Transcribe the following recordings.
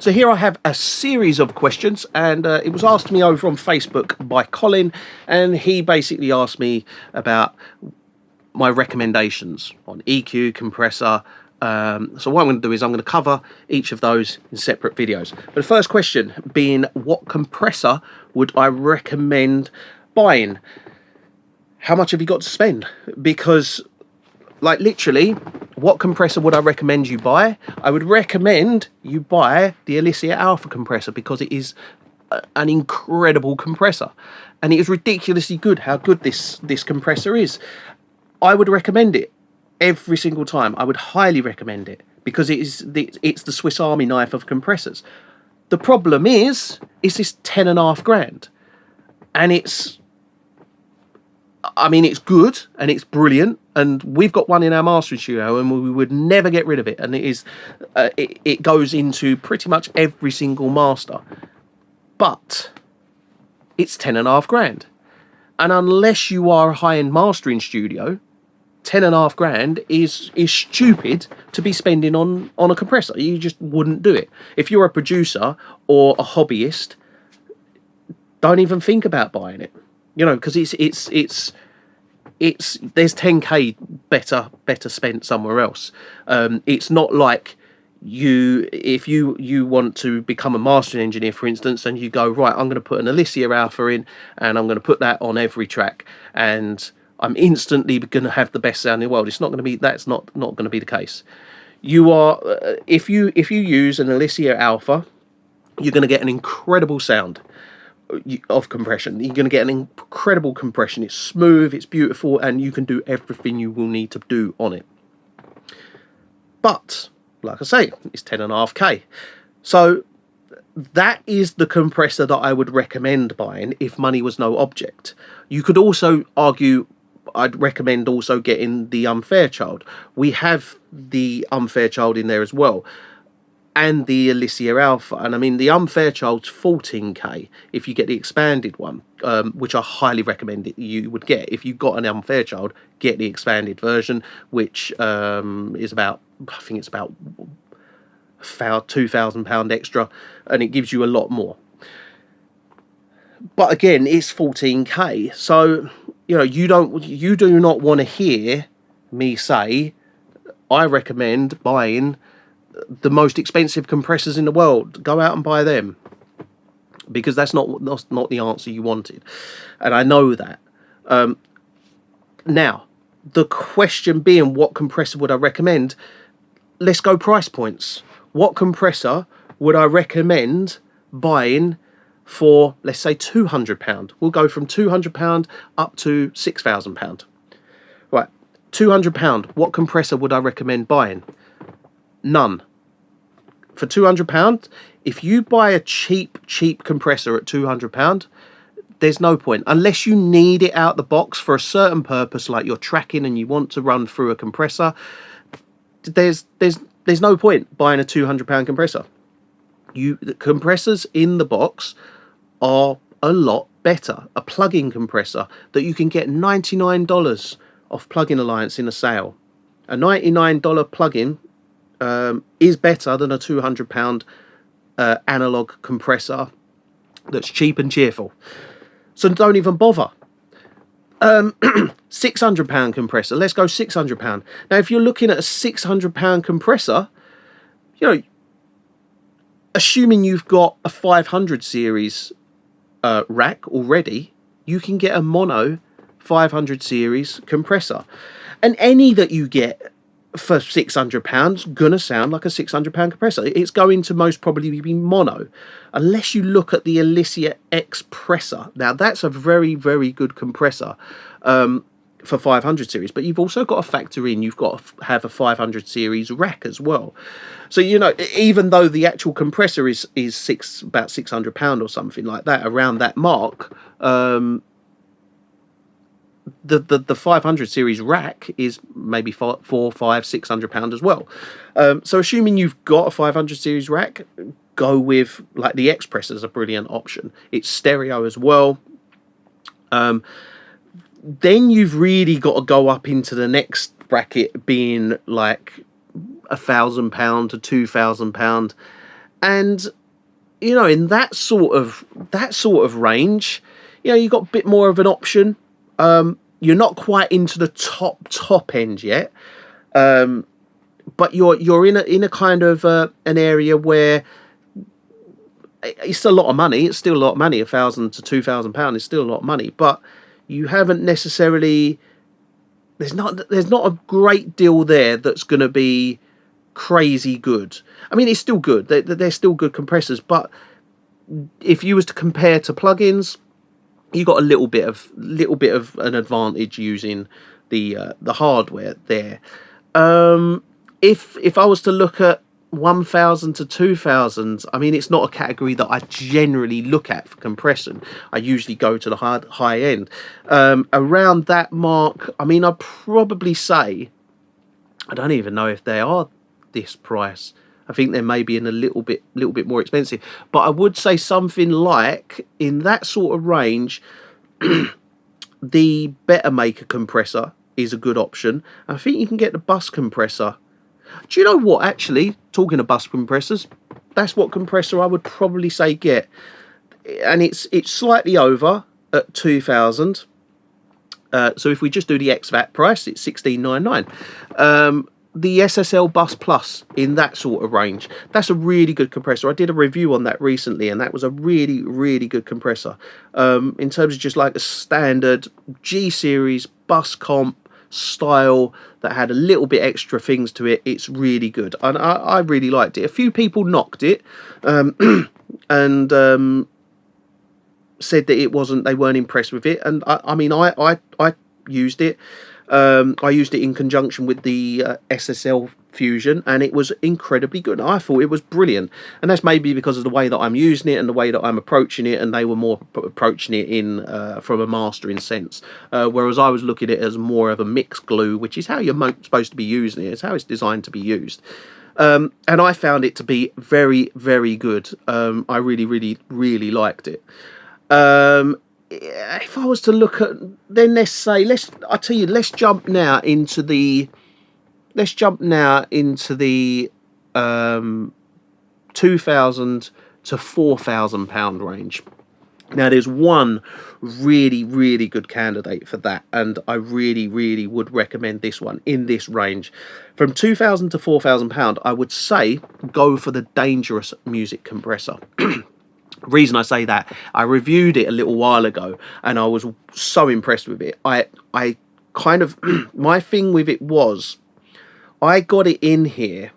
So here I have a series of questions, and it was asked to me over on Facebook by Colin, and he basically asked me about my recommendations on EQ, compressor. So what I'm going to do is I'm going to cover each of those in separate videos. But the first question being, what compressor would I recommend buying? How much have you got to spend? Because, like, literally, what compressor would I recommend you buy? I would recommend you buy the Elysia Alpha compressor, because it is an incredible compressor, and it is ridiculously good how good this compressor is. I would recommend it every single time. I would highly recommend it, because it's the Swiss Army knife of compressors. The problem is this 10.5 grand, and it's good and it's brilliant, and we've got one in our mastering studio, and we would never get rid of it. And it is, it goes into pretty much every single master, but it's 10.5 grand, and unless you are a high-end mastering studio, 10.5 grand is stupid to be spending on a compressor. You just wouldn't do it. If you're a producer or a hobbyist, don't even think about buying it. You know, because it's there's 10k better spent somewhere else. It's not like if you want to become a mastering engineer, for instance, and you go, right, I'm going to put an Elysia Alpha in, and I'm going to put that on every track, and I'm instantly going to have the best sound in the world. It's not going to be. That's not going to be the case. You are if you use an Elysia Alpha, you're going to get an incredible sound of compression. You're going to get an incredible compression. It's smooth, it's beautiful, and you can do everything you will need to do on it. But like I say, it's 10.5k. So that is the compressor that I would recommend buying if money was no object. You could also argue I'd recommend also getting the Unfairchild. We have the Unfairchild in there as well, and the Elysia Alpha. And I mean, the Unfairchild's 14k if you get the expanded one, which I highly recommend you would get. If you've got an Unfairchild, get the expanded version, which is about, I think it's about £2,000 extra, and it gives you a lot more. But again, it's 14k, so you know, you do not want to hear me say I recommend buying the most expensive compressors in the world. Go out and buy them, because that's not the answer you wanted, and I know that. Now, the question being, what compressor would I recommend? Let's go price points. What compressor would I recommend buying for, let's say, £200? We'll go from £200 up to £6,000. Right, £200. What compressor would I recommend buying? None. For £200, if you buy a cheap compressor at £200, there's no point, unless you need it out the box for a certain purpose, like you're tracking and you want to run through a compressor. There's no point buying a £200 compressor. The compressors in the box are a lot better. A plug-in compressor that you can get $99 off Plug-in Alliance in a sale. A $99 plug-in is better than a £200 analog compressor that's cheap and cheerful. So don't even bother. £600 compressor. Let's go £600. Now, if you're looking at a £600 compressor, you know, assuming you've got a 500 series rack already, you can get a mono 500 series compressor, and any that you get for £600 gonna sound like a £600 compressor. It's going to most probably be mono, unless you look at the Elysia Expressor. Now that's a very, very good compressor for 500 series, but you've also got to factor in, you've got to have a 500 series rack as well. So, you know, even though the actual compressor is about £600 or something like that, around that mark, the 500 series rack is maybe £400, £500, £600 as well. So assuming you've got a 500 series rack, go with, like, the Expressor is a brilliant option. It's stereo as well. Then you've really got to go up into the next bracket, being like £1,000 to £2,000, And you know, in that sort of range, you know, you've got a bit more of an option. You're not quite into the top end yet, but you're in a kind of an area where it's a lot of money. It's still a lot of money. £1,000 to £2,000 is still a lot of money, but you haven't necessarily. There's not a great deal there that's going to be crazy good. I mean, it's still good. They're still good compressors, but if you was to compare to plugins, you got a little bit of an advantage using the hardware there. If I was to look at 1,000 to 2,000, I mean, it's not a category that I generally look at for compression. I usually go to the high end. Around that mark, I mean, I'd probably say, I don't even know if they are this price. I think they may be in a little bit more expensive, but I would say something like in that sort of range, the Better Maker compressor is a good option. I think you can get the Bus compressor. Do you know what? Actually, talking of Bus compressors, that's what compressor I would probably say get, and it's slightly over at 2,000. So if we just do the ex-VAT price, it's 1699. The SSL Bus Plus in that sort of range, that's a really good compressor. I did a review on that recently, and that was a really, really good compressor. In terms of just like a standard G-series bus comp style that had a little bit extra things to it, it's really good. And I really liked it. A few people knocked it and said that they weren't impressed with it. And I mean, I used it. I used it in conjunction with the SSL Fusion, and it was incredibly good. I thought it was brilliant, and that's maybe because of the way that I'm using it and the way that I'm approaching it, and they were more approaching it in from a mastering sense, whereas I was looking at it as more of a mixed glue, which is how you're supposed to be using it. It's how it's designed to be used. And I found it to be very, very good. I really, really, really liked it. If I was to look at, then let's jump now into the 2,000 to £4,000 range. Now, there's one really, really good candidate for that, and I really, really would recommend this one in this range. From £2,000 to £4,000, I would say go for the Dangerous music compressor. Reason I say that, I reviewed it a little while ago and I was so impressed with it. I kind of my thing with it was I got it in here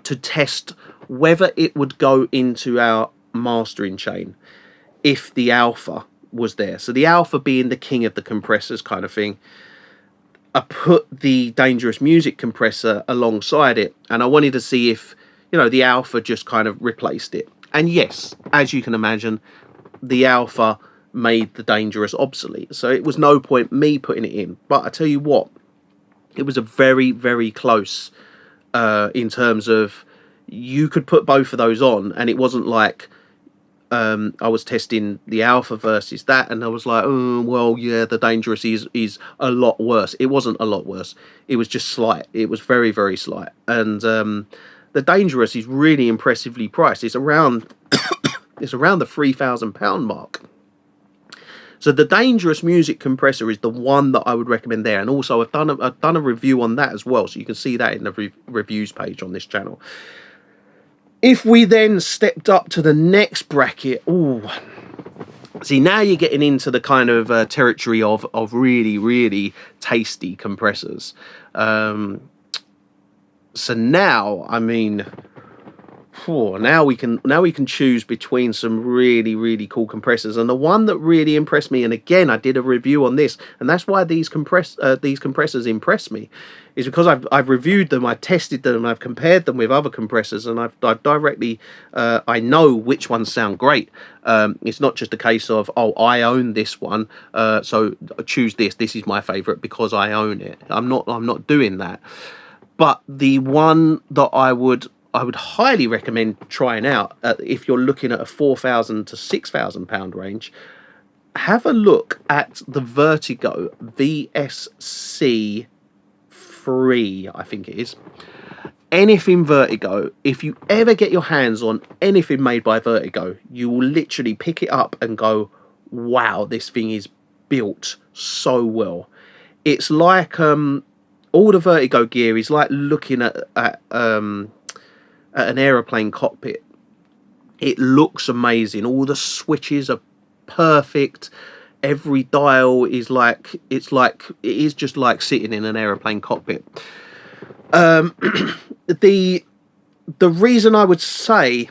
to test whether it would go into our mastering chain if the Alpha was there. So the Alpha being the king of the compressors kind of thing. I put the Dangerous music compressor alongside it, and I wanted to see if, you know, the Alpha just kind of replaced it. And yes, as you can imagine, the Alpha made the Dangerous obsolete. So it was no point me putting it in. But I tell you what, it was a very, very close in terms of you could put both of those on, and it wasn't like I was testing the Alpha versus that, and I was like, oh, well, yeah, the Dangerous is a lot worse. It wasn't a lot worse. It was just slight. It was very, very slight. And the Dangerous is really impressively priced. It's around the £3,000 mark. So the Dangerous music compressor is the one that I would recommend there. And also I've done a review on that as well, so you can see that in the reviews page on this channel. If we then stepped up to the next bracket, see, now you're getting into the kind of territory of really, really tasty compressors. So now, I mean, now we can choose between some really, really cool compressors. And the one that really impressed me, and again, I did a review on this, and that's why these compressors impress me, is because I've reviewed them, I've tested them, I've compared them with other compressors, and I've directly, I know which ones sound great. It's not just a case of, oh, I own this one, so choose this. This is my favorite because I own it. I'm not doing that. But the one that I would highly recommend trying out if you're looking at a £4,000 to £6,000 range, have a look at the Vertigo VSC3, I think it is. anything Vertigo, if you ever get your hands on anything made by Vertigo, you will literally pick it up and go, wow, this thing is built so well. It's like all the Vertigo gear is like looking at an aeroplane cockpit. It looks amazing. All the switches are perfect. Every dial is like, it is just like sitting in an aeroplane cockpit. The reason I would say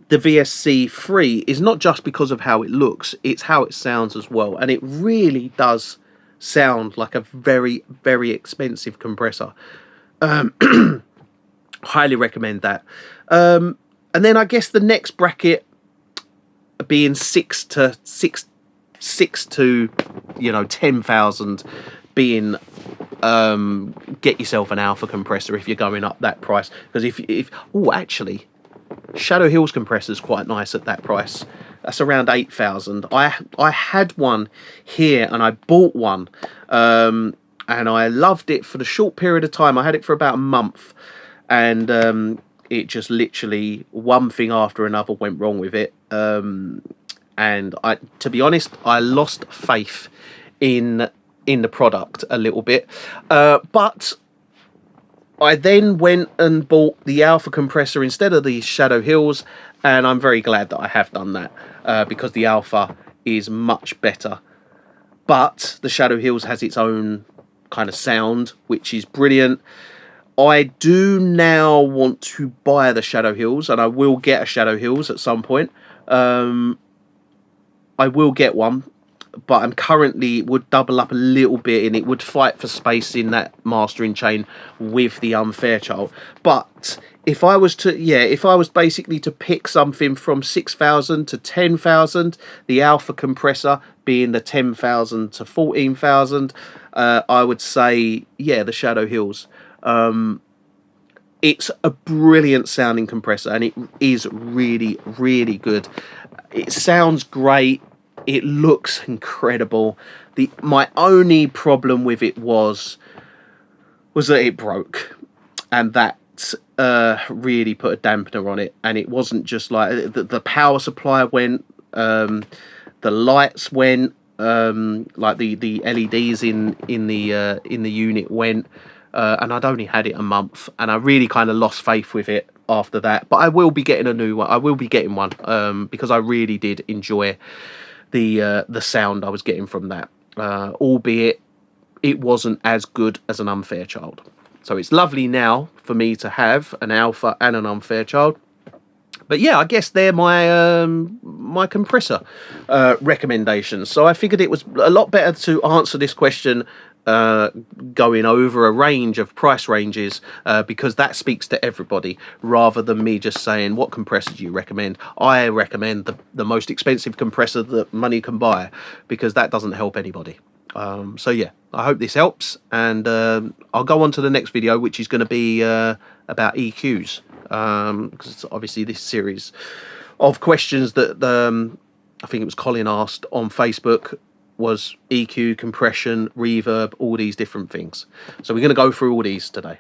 the VSC3 is not just because of how it looks, it's how it sounds as well. And it really does sound like a very, very expensive compressor. Highly recommend that. And then I guess the next bracket being 6 to 10,000 being get yourself an Alpha compressor if you're going up that price. Because if actually, Shadow Hills compressor is quite nice at that price. That's around 8,000. I had one here and I bought one, and I loved it for the short period of time. I had it for about a month, and it just literally one thing after another went wrong with it. And to be honest, I lost faith in the product a little bit, but I then went and bought the Alpha compressor instead of the Shadow Hills, and I'm very glad that I have done that, because the Alpha is much better. But the Shadow Hills has its own kind of sound, which is brilliant. I do now want to buy the Shadow Hills, and I will get a Shadow Hills at some point. I will get one, but I'm currently would double up a little bit, and it would fight for space in that mastering chain with the Unfairchild. But if I was basically to pick something from 6,000 to 10,000, the Alpha compressor being the 10,000 to 14,000, I would say, yeah, the Shadow Hills. It's a brilliant sounding compressor, and it is really, really good. It sounds great. It looks incredible. My only problem with it was that it broke, and that really put a dampener on it. And it wasn't just like the power supply went, the lights went, like the LEDs in the unit went, and I'd only had it a month, and I really kind of lost faith with it after that. But I will be getting a new one. I will be getting one, because I really did enjoy the sound I was getting from that, albeit it wasn't as good as an Unfairchild. So it's lovely now for me to have an Alpha and an Unfairchild. But yeah, I guess they're my my compressor recommendations. So I figured it was a lot better to answer this question going over a range of price ranges, because that speaks to everybody, rather than me just saying, what compressor do you recommend? I recommend the most expensive compressor that money can buy, because that doesn't help anybody. So yeah, I hope this helps, and I'll go on to the next video, which is going to be about EQs, because obviously this series of questions that I think it was Colin asked on Facebook was EQ, compression, reverb, all these different things. So we're going to go through all these today.